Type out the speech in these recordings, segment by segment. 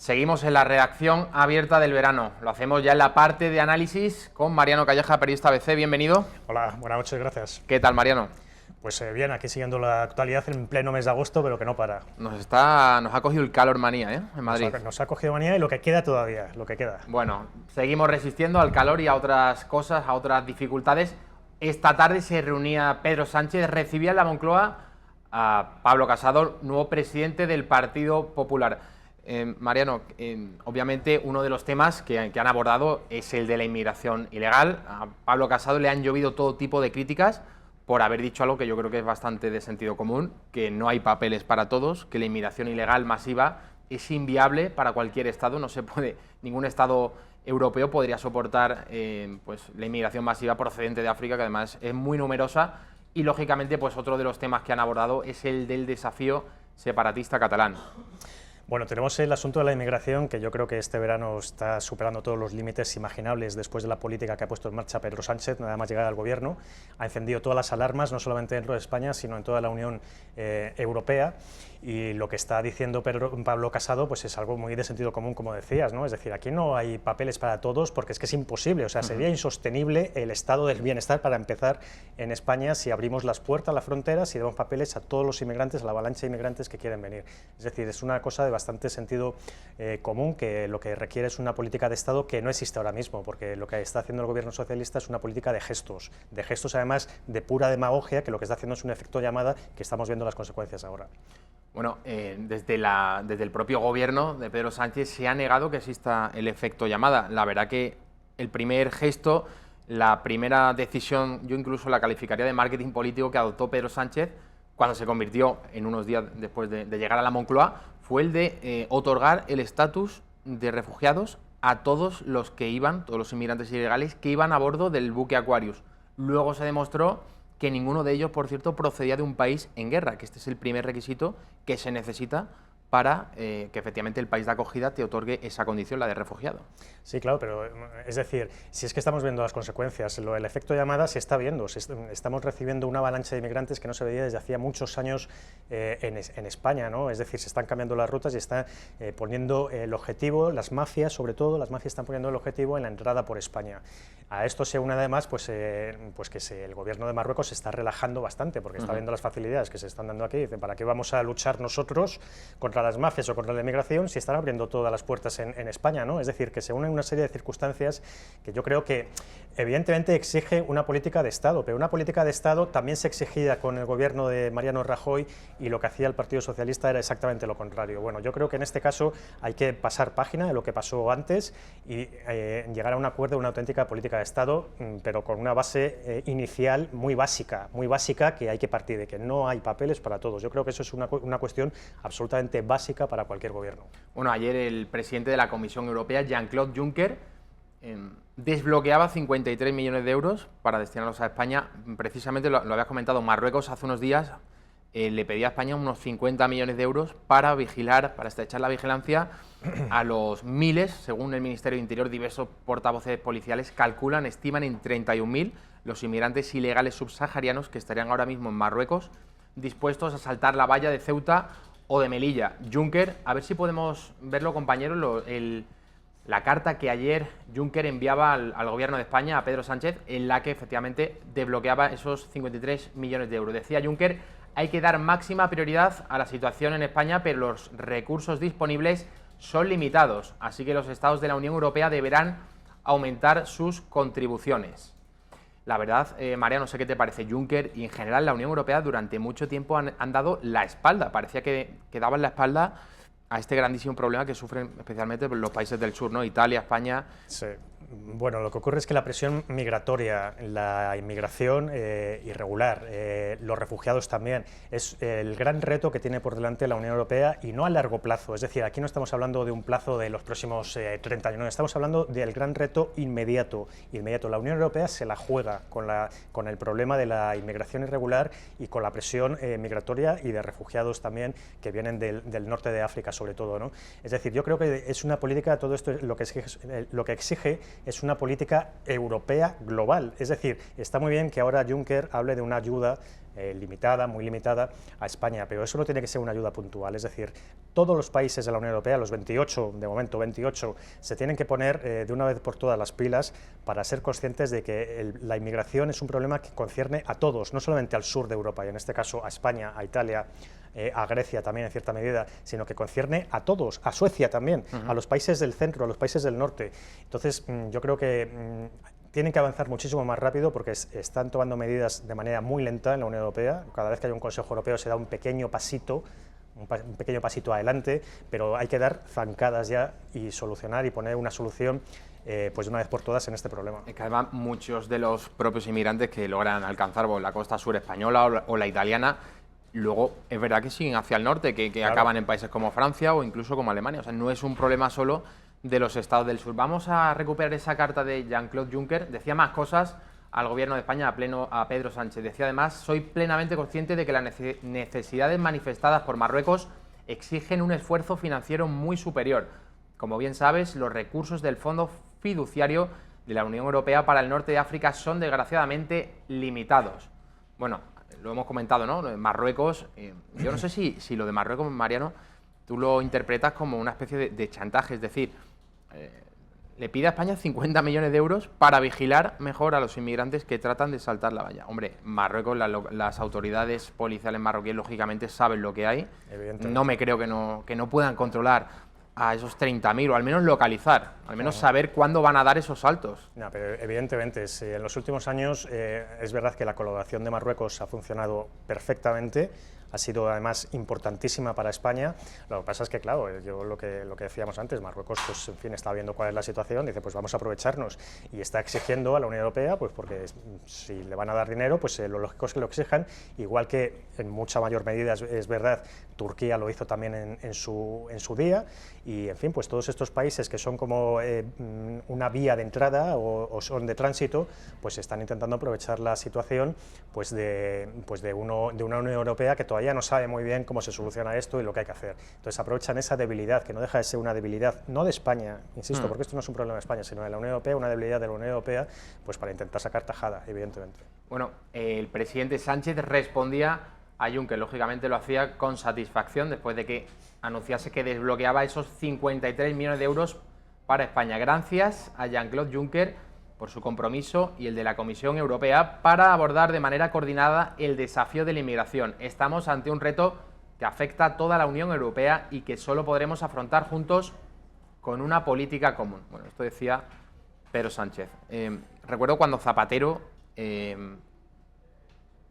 Seguimos en la redacción abierta del verano. Lo hacemos ya en la parte de análisis con Mariano Calleja, periodista ABC. Bienvenido. Hola, buenas noches, gracias. ¿Qué tal, Mariano? Pues bien, aquí siguiendo la actualidad en pleno mes de agosto, pero que no para. Nos ha cogido el calor manía, en Madrid. Nos ha cogido manía y lo que queda todavía, lo que queda. Bueno, seguimos resistiendo al calor y a otras cosas, a otras dificultades. Esta tarde se reunía Pedro Sánchez, recibía en la Moncloa a Pablo Casado, nuevo presidente del Partido Popular. Mariano, obviamente uno de los temas que han abordado es el de la inmigración ilegal. A Pablo Casado le han llovido todo tipo de críticas por haber dicho algo que yo creo que es bastante de sentido común, que no hay papeles para todos, que la inmigración ilegal masiva es inviable para cualquier Estado, no se puede, ningún Estado europeo podría soportar pues, la inmigración masiva procedente de África, que además es muy numerosa, y lógicamente pues otro de los temas que han abordado es el del desafío separatista catalán. Bueno, tenemos el asunto de la inmigración, que yo creo que este verano está superando todos los límites imaginables después de la política que ha puesto en marcha Pedro Sánchez, nada más llegar al gobierno. Ha encendido todas las alarmas, no solamente dentro de España, sino en toda la Unión Europea. Y lo que está diciendo Pablo Casado pues es algo muy de sentido común, como decías, ¿no? Es decir, aquí no hay papeles para todos porque es que es imposible, o sea, sería insostenible el estado del bienestar para empezar en España si abrimos las puertas, las fronteras y damos papeles a todos los inmigrantes, a la avalancha de inmigrantes que quieren venir. Es decir, es una cosa de bastante sentido común, que lo que requiere es una política de Estado que no existe ahora mismo, porque lo que está haciendo el gobierno socialista es una política de gestos además de pura demagogia, que lo que está haciendo es un efecto llamada que estamos viendo las consecuencias ahora. Bueno, desde el propio gobierno de Pedro Sánchez se ha negado que exista el efecto llamada. La verdad que el primer gesto, la primera decisión, yo incluso la calificaría de marketing político que adoptó Pedro Sánchez cuando se convirtió en unos días después de llegar a la Moncloa, fue el de otorgar el estatus de refugiados a todos los que iban, todos los inmigrantes ilegales que iban a bordo del buque Aquarius. Luego se demostró que ninguno de ellos, por cierto, procedía de un país en guerra, que este es el primer requisito que se necesita para que efectivamente el país de acogida te otorgue esa condición, la de refugiado. Sí, claro, pero es decir, si es que estamos viendo las consecuencias, el efecto llamada se está viendo, estamos recibiendo una avalancha de inmigrantes que no se veía desde hacía muchos años en España, ¿no? Es decir, se están cambiando las rutas y están poniendo el objetivo, las mafias, sobre todo, las mafias están poniendo el objetivo en la entrada por España. A esto se une además el gobierno de Marruecos se está relajando bastante porque está viendo las facilidades que se están dando aquí. Dicen, ¿para qué vamos a luchar nosotros contra las mafias o contra la inmigración si están abriendo todas las puertas en España, ¿no? Es decir, que se unen una serie de circunstancias que yo creo que evidentemente exige una política de Estado, pero una política de Estado también se exigía con el gobierno de Mariano Rajoy y lo que hacía el Partido Socialista era exactamente lo contrario. Bueno, yo creo que en este caso hay que pasar página de lo que pasó antes y llegar a un acuerdo, una auténtica política de Estado, pero con una base inicial muy básica que hay que partir de que no hay papeles para todos. Yo creo que eso es una cuestión absolutamente básica para cualquier gobierno. Bueno, ayer el presidente de la Comisión Europea, Jean-Claude Juncker, desbloqueaba 53 millones de euros para destinarlos a España. Precisamente lo habías comentado, Marruecos hace unos días le pedía a España unos 50 millones de euros para vigilar, para estrechar la vigilancia a los miles, según el Ministerio de Interior, diversos portavoces policiales calculan, estiman en 31.000 los inmigrantes ilegales subsaharianos que estarían ahora mismo en Marruecos dispuestos a saltar la valla de Ceuta o de Melilla. Juncker, a ver si podemos verlo, compañeros, la carta que ayer Juncker enviaba al gobierno de España, a Pedro Sánchez, en la que efectivamente desbloqueaba esos 53 millones de euros. Decía Juncker, hay que dar máxima prioridad a la situación en España, pero los recursos disponibles son limitados, así que los estados de la Unión Europea deberán aumentar sus contribuciones. La verdad, María, no sé qué te parece, Juncker y en general la Unión Europea durante mucho tiempo han dado la espalda, parecía que daban la espalda a este grandísimo problema que sufren especialmente los países del sur, ¿no? Italia, España. Sí. Bueno, lo que ocurre es que la presión migratoria, la inmigración irregular, los refugiados también, es el gran reto que tiene por delante la Unión Europea y no a largo plazo. Es decir, aquí no estamos hablando de un plazo de los próximos 30 años, no, estamos hablando del gran reto inmediato. La Unión Europea se la juega con el problema de la inmigración irregular y con la presión migratoria y de refugiados también que vienen del norte de África sobre todo, ¿no? Es decir, yo creo que es una política, todo esto lo que exige es una política europea global. Es decir, está muy bien que ahora Juncker hable de una ayuda limitada, muy limitada a España, pero eso no tiene que ser una ayuda puntual. Es decir, todos los países de la Unión Europea, los 28, de momento 28, se tienen que poner de una vez por todas las pilas para ser conscientes de que la inmigración es un problema que concierne a todos, no solamente al sur de Europa, y en este caso a España, a Italia, a Grecia también en cierta medida, sino que concierne a todos, a Suecia también, a los países del centro, a los países del norte. Entonces, yo creo que tienen que avanzar muchísimo más rápido porque están tomando medidas de manera muy lenta en la Unión Europea. Cada vez que hay un Consejo Europeo se da un pequeño pasito adelante, pero hay que dar zancadas ya y solucionar y poner una solución pues de una vez por todas en este problema. Es que además muchos de los propios inmigrantes que logran alcanzar la costa sur española o la italiana, luego es verdad que siguen hacia el norte, que claro, acaban en países como Francia o incluso como Alemania. O sea, no es un problema solo de los estados del sur. Vamos a recuperar esa carta de Jean-Claude Juncker. Decía más cosas al gobierno de España, a Pedro Sánchez. Decía además: soy plenamente consciente de que las necesidades manifestadas por Marruecos exigen un esfuerzo financiero muy superior. Como bien sabes, los recursos del Fondo Fiduciario de la Unión Europea para el norte de África son desgraciadamente limitados. Bueno, lo hemos comentado, ¿no? Marruecos, yo no sé si lo de Marruecos, Mariano, tú lo interpretas como una especie de chantaje, es decir, le pide a España 50 millones de euros para vigilar mejor a los inmigrantes que tratan de saltar la valla. Hombre, Marruecos, las autoridades policiales marroquíes, lógicamente, saben lo que hay. No me creo que no puedan controlar a esos 30.000, o al menos localizar, al menos saber cuándo van a dar esos saltos. No, pero evidentemente, en los últimos años es verdad que la colaboración de Marruecos ha funcionado perfectamente, ha sido además importantísima para España. Lo que pasa es que, claro, yo lo que decíamos antes, Marruecos, pues en fin, está viendo cuál es la situación, dice, pues vamos a aprovecharnos, y está exigiendo a la Unión Europea, pues porque si le van a dar dinero, pues lo lógico es que lo exijan, igual que en mucha mayor medida, es verdad, Turquía lo hizo también en su día, y en fin, pues todos estos países que son como una vía de entrada o son de tránsito, pues están intentando aprovechar la situación pues de una Unión Europea que todavía no sabe muy bien cómo se soluciona esto y lo que hay que hacer. Entonces aprovechan esa debilidad, que no deja de ser una debilidad, no de España, insisto, porque esto no es un problema de España, sino de la Unión Europea, una debilidad de la Unión Europea, pues para intentar sacar tajada, evidentemente. Bueno, el presidente Sánchez respondía a Juncker, lógicamente lo hacía con satisfacción después de que anunciase que desbloqueaba esos 53 millones de euros para España. Gracias a Jean-Claude Juncker por su compromiso y el de la Comisión Europea para abordar de manera coordinada el desafío de la inmigración. Estamos ante un reto que afecta a toda la Unión Europea y que solo podremos afrontar juntos con una política común. Bueno, esto decía Pedro Sánchez. Recuerdo cuando Zapatero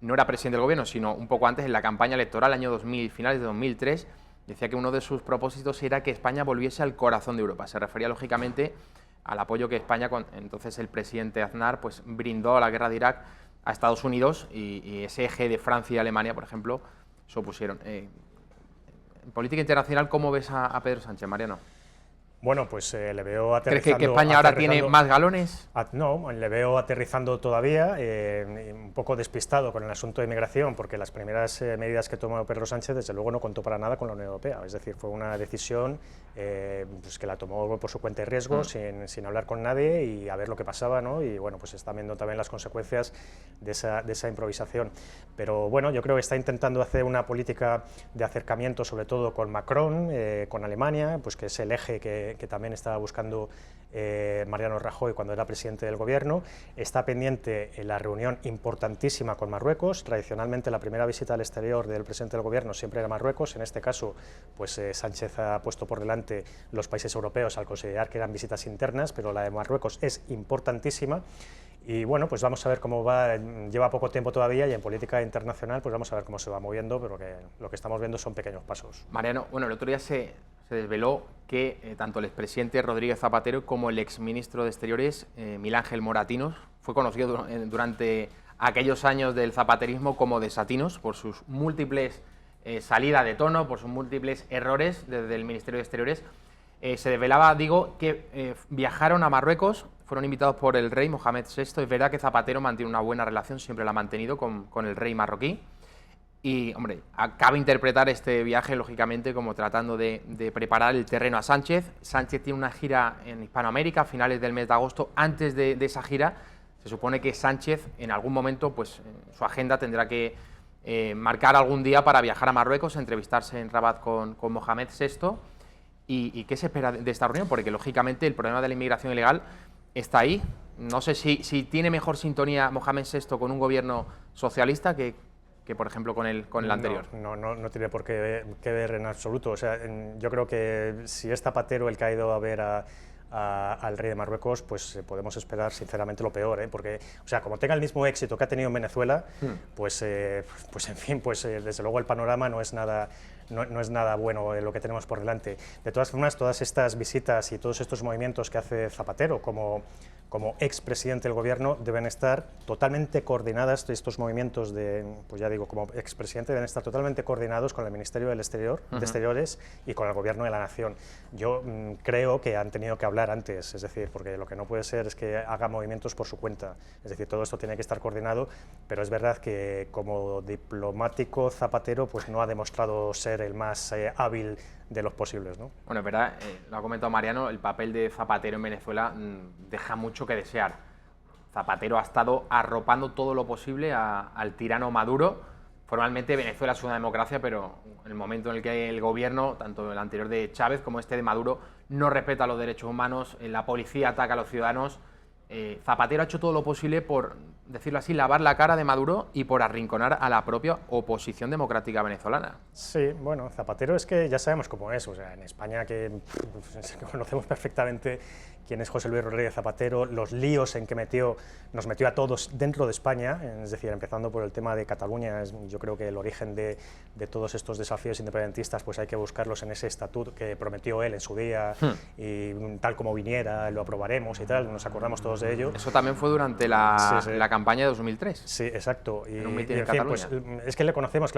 no era presidente del gobierno, sino un poco antes, en la campaña electoral, año 2000, finales de 2003, decía que uno de sus propósitos era que España volviese al corazón de Europa. Se refería, lógicamente, al apoyo que España, entonces el presidente Aznar, pues brindó a la guerra de Irak a Estados Unidos y ese eje de Francia y Alemania, por ejemplo, se opusieron. En política internacional, ¿cómo ves a Pedro Sánchez, Mariano? Bueno, pues le veo aterrizando. ¿Crees que España ahora tiene más galones? No, le veo aterrizando todavía, un poco despistado con el asunto de inmigración, porque las primeras medidas que tomó Pedro Sánchez, desde luego, no contó para nada con la Unión Europea. Es decir, fue una decisión pues que la tomó por su cuenta y riesgo, sin hablar con nadie y a ver lo que pasaba, ¿no? Y bueno, pues está viendo también las consecuencias de esa improvisación. Pero bueno, yo creo que está intentando hacer una política de acercamiento, sobre todo con Macron, con Alemania, pues que es el eje que también estaba buscando Mariano Rajoy cuando era presidente del gobierno. Está pendiente la reunión importantísima con Marruecos. Tradicionalmente la primera visita al exterior del presidente del gobierno siempre era Marruecos. En este caso, pues Sánchez ha puesto por delante los países europeos al considerar que eran visitas internas, pero la de Marruecos es importantísima. Y bueno, pues vamos a ver cómo va, lleva poco tiempo todavía y en política internacional pues vamos a ver cómo se va moviendo, pero que lo que estamos viendo son pequeños pasos. Mariano, bueno, el otro día se desveló que tanto el expresidente Rodríguez Zapatero como el exministro de Exteriores, Miguel Ángel Moratinos, fue conocido durante aquellos años del zapaterismo como desatinos por sus múltiples salidas de tono, por sus múltiples errores desde el Ministerio de Exteriores. Se desvelaba, digo, que viajaron a Marruecos, fueron invitados por el rey Mohamed VI. Es verdad que Zapatero mantiene una buena relación, siempre la ha mantenido con el rey marroquí. Y, hombre, cabe interpretar este viaje, lógicamente, como tratando de preparar el terreno a Sánchez. Sánchez tiene una gira en Hispanoamérica a finales del mes de agosto. Antes de esa gira, se supone que Sánchez, en algún momento, pues su agenda tendrá que marcar algún día para viajar a Marruecos, entrevistarse en Rabat con Mohamed VI. ¿Y qué se espera de esta reunión? Porque, lógicamente, el problema de la inmigración ilegal está ahí. No sé si tiene mejor sintonía Mohamed VI con un gobierno socialista que por ejemplo, con el anterior. No tiene por qué ver en absoluto. O sea, yo creo que si es Zapatero el que ha ido a ver al rey de Marruecos, pues podemos esperar sinceramente lo peor, ¿eh? Porque, o sea, como tenga el mismo éxito que ha tenido en Venezuela, pues en fin, desde luego el panorama no es nada bueno lo que tenemos por delante. De todas formas, todas estas visitas y todos estos movimientos que hace Zapatero como expresidente del gobierno deben estar totalmente coordinadas, estos movimientos pues ya digo, como expresidente deben estar totalmente coordinados con el Ministerio de Exteriores y con el Gobierno de la Nación. Yo creo que han tenido que hablar antes, es decir, porque lo que no puede ser es que haga movimientos por su cuenta, es decir, todo esto tiene que estar coordinado, pero es verdad que como diplomático Zapatero pues no ha demostrado ser el más hábil de los posibles, ¿no? Bueno, es verdad, lo ha comentado Mariano, el papel de Zapatero en Venezuela deja mucho que desear. Zapatero ha estado arropando todo lo posible al tirano Maduro. Formalmente Venezuela es una democracia, pero en el momento en el que el gobierno, tanto el anterior de Chávez como este de Maduro, no respeta los derechos humanos, la policía ataca a los ciudadanos, Zapatero ha hecho todo lo posible por, decirlo así, lavar la cara de Maduro y por arrinconar a la propia oposición democrática venezolana. Sí, bueno, Zapatero es que ya sabemos cómo es, o sea, en España que conocemos perfectamente quién es José Luis Rodríguez Zapatero, los líos en que nos metió a todos dentro de España, es decir, empezando por el tema de Cataluña, yo creo que el origen de todos estos desafíos independentistas pues hay que buscarlos en ese estatuto que prometió él en su día y tal como viniera lo aprobaremos y tal, nos acordamos todos de ello. Eso también fue durante la campaña de 2003. Sí, exacto. Y en en fin, pues es que le conocemos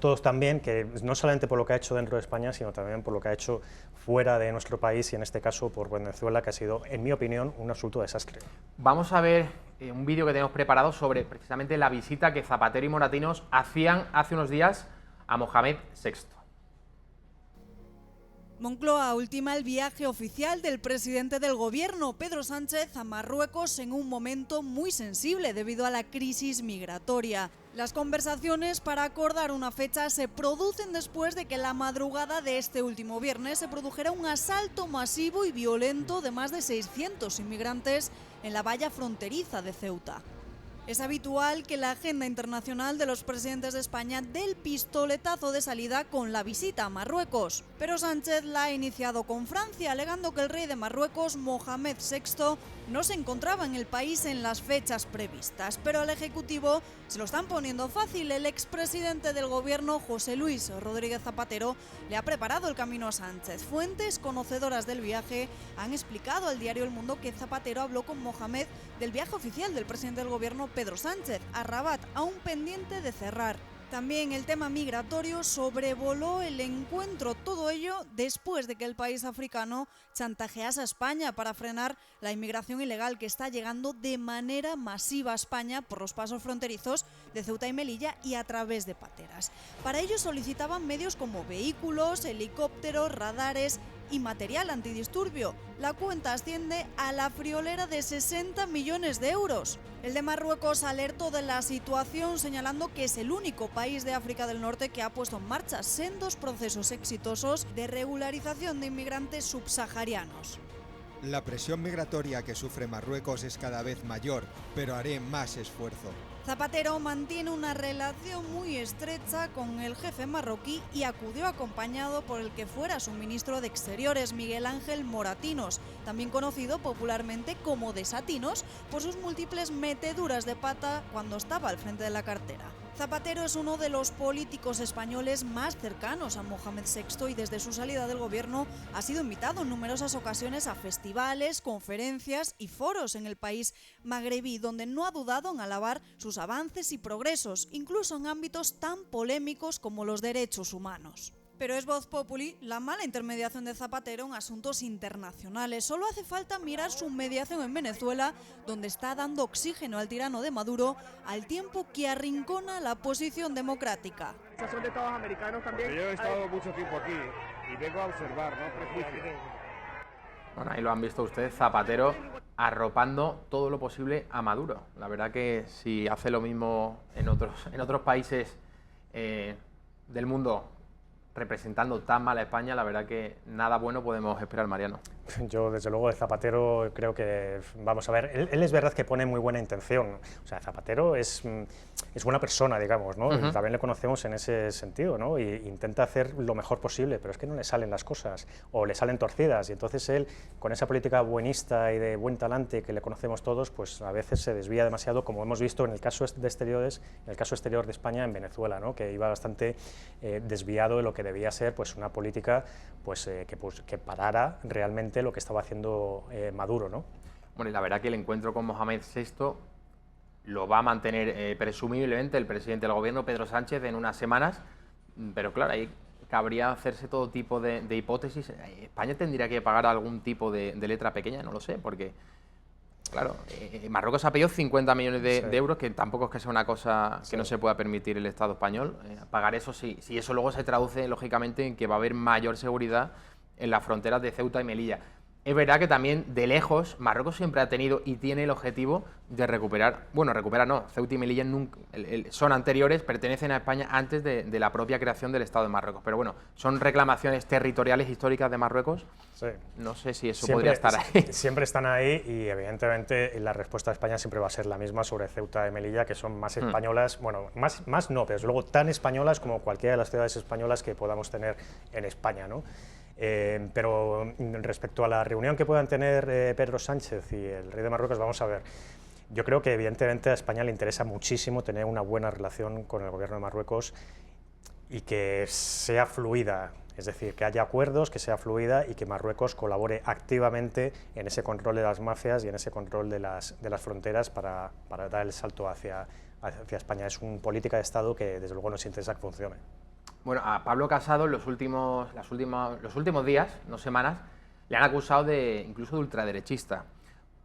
todos también, que no solamente por lo que ha hecho dentro de España, sino también por lo que ha hecho fuera de nuestro país y en este caso por Venezuela, que ha sido, en mi opinión, un absoluto desastre. Vamos a ver un vídeo que tenemos preparado sobre precisamente la visita que Zapatero y Moratinos hacían hace unos días a Mohamed VI. Moncloa ultima el viaje oficial del presidente del gobierno, Pedro Sánchez, a Marruecos en un momento muy sensible debido a la crisis migratoria. Las conversaciones para acordar una fecha se producen después de que la madrugada de este último viernes se produjera un asalto masivo y violento de más de 600 inmigrantes en la valla fronteriza de Ceuta. Es habitual que la agenda internacional de los presidentes de España dé el pistoletazo de salida con la visita a Marruecos, pero Sánchez la ha iniciado con Francia, alegando que el rey de Marruecos, Mohamed VI, no se encontraba en el país en las fechas previstas, pero al Ejecutivo se lo están poniendo fácil. El expresidente del gobierno, José Luis Rodríguez Zapatero, le ha preparado el camino a Sánchez. Fuentes conocedoras del viaje han explicado al diario El Mundo que Zapatero habló con Mohamed del viaje oficial del presidente del gobierno, Pedro Sánchez, a Rabat, aún pendiente de cerrar. También el tema migratorio sobrevoló el encuentro, todo ello después de que el país africano chantajease a España para frenar la inmigración ilegal que está llegando de manera masiva a España por los pasos fronterizos de Ceuta y Melilla y a través de pateras. Para ello solicitaban medios como vehículos, helicópteros, radares y material antidisturbio. La cuenta asciende a la friolera de 60 millones de euros. El de Marruecos alertó de la situación, señalando que es el único país de África del Norte que ha puesto en marcha sendos procesos exitosos de regularización de inmigrantes subsaharianos. La presión migratoria que sufre Marruecos es cada vez mayor, pero haré más esfuerzo. Zapatero mantiene una relación muy estrecha con el jefe marroquí y acudió acompañado por el que fuera su ministro de Exteriores, Miguel Ángel Moratinos, también conocido popularmente como Desatinos por sus múltiples meteduras de pata cuando estaba al frente de la cartera. Zapatero es uno de los políticos españoles más cercanos a Mohamed VI y desde su salida del gobierno ha sido invitado en numerosas ocasiones a festivales, conferencias y foros en el país magrebí, donde no ha dudado en alabar sus avances y progresos, incluso en ámbitos tan polémicos como los derechos humanos. Pero es Voz Populi la mala intermediación de Zapatero en asuntos internacionales. Solo hace falta mirar su mediación en Venezuela, donde está dando oxígeno al tirano de Maduro, al tiempo que arrincona la oposición democrática. Son de Estados americanos también. Yo he estado mucho tiempo aquí y vengo a observar, no prejuicios. Bueno, ahí lo han visto ustedes, Zapatero arropando todo lo posible a Maduro. La verdad que si hace lo mismo en otros países del mundo, representando tan mal a España, la verdad que nada bueno podemos esperar, Mariano. Yo, desde luego, de Zapatero creo que, vamos a ver, él es verdad que pone muy buena intención. O sea, Zapatero es buena persona, digamos, ¿no? También le conocemos en ese sentido, ¿no? Y intenta hacer lo mejor posible, pero es que no le salen las cosas, o le salen torcidas, y entonces él, con esa política buenista y de buen talante que le conocemos todos, pues a veces se desvía demasiado, como hemos visto en el caso de exteriores, en el caso exterior de España en Venezuela, ¿no? Que iba bastante desviado de lo que debía ser, pues una política que parara realmente lo que estaba haciendo Maduro, ¿no? Bueno, y la verdad que el encuentro con Mohamed VI lo va a mantener presumiblemente el presidente del gobierno, Pedro Sánchez, en unas semanas, pero claro, ahí cabría hacerse todo tipo de hipótesis. España tendría que pagar algún tipo de letra pequeña, no lo sé, porque, claro, Marruecos ha pedido 50 millones de euros, que tampoco es que sea una cosa que no se pueda permitir el Estado español. Pagar eso, si eso luego se traduce, lógicamente, en que va a haber mayor seguridad en las fronteras de Ceuta y Melilla. Es verdad que también, de lejos, Marruecos siempre ha tenido y tiene el objetivo de recuperar, bueno, recuperar no, Ceuta y Melilla nunca, son anteriores, pertenecen a España antes de la propia creación del Estado de Marruecos. Pero bueno, son reclamaciones territoriales históricas de Marruecos. Sí. No sé si eso podría estar ahí. Siempre están ahí y evidentemente la respuesta de España siempre va a ser la misma sobre Ceuta y Melilla, que son más españolas, bueno, más no, pero desde luego tan españolas como cualquiera de las ciudades españolas que podamos tener en España, ¿no? Pero respecto a la reunión que puedan tener Pedro Sánchez y el rey de Marruecos, vamos a ver. Yo creo que evidentemente a España le interesa muchísimo tener una buena relación con el gobierno de Marruecos y que sea fluida, es decir, que haya acuerdos, que sea fluida y que Marruecos colabore activamente en ese control de las mafias y en ese control de las fronteras para dar el salto hacia España. Es una política de Estado que desde luego nos interesa que funcione. Bueno, a Pablo Casado los últimos días, no semanas, le han acusado incluso de ultraderechista,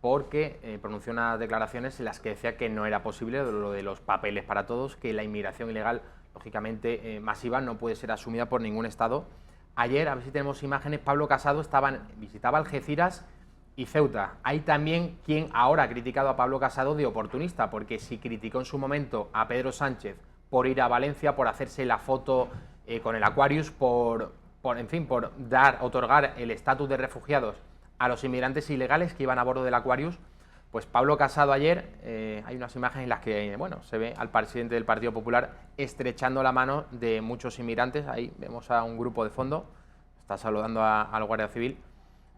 porque pronunció unas declaraciones en las que decía que no era posible lo de los papeles para todos, que la inmigración ilegal, lógicamente masiva, no puede ser asumida por ningún Estado. Ayer, a ver si tenemos imágenes, Pablo Casado visitaba Algeciras y Ceuta. Hay también quien ahora ha criticado a Pablo Casado de oportunista, porque si criticó en su momento a Pedro Sánchez por ir a Valencia, por hacerse la foto con el Aquarius, por otorgar el estatus de refugiados a los inmigrantes ilegales que iban a bordo del Aquarius, pues Pablo Casado ayer, hay unas imágenes en las que se ve al presidente del Partido Popular estrechando la mano de muchos inmigrantes. Ahí vemos a un grupo de fondo, está saludando al Guardia Civil.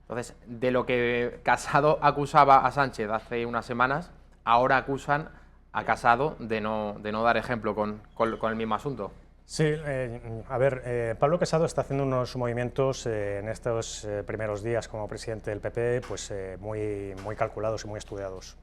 Entonces, de lo que Casado acusaba a Sánchez hace unas semanas, ahora acusan a Casado de no dar ejemplo con el mismo asunto. Sí, a ver, Pablo Casado está haciendo unos movimientos en estos primeros días como presidente del PP, pues muy calculados y muy estudiados.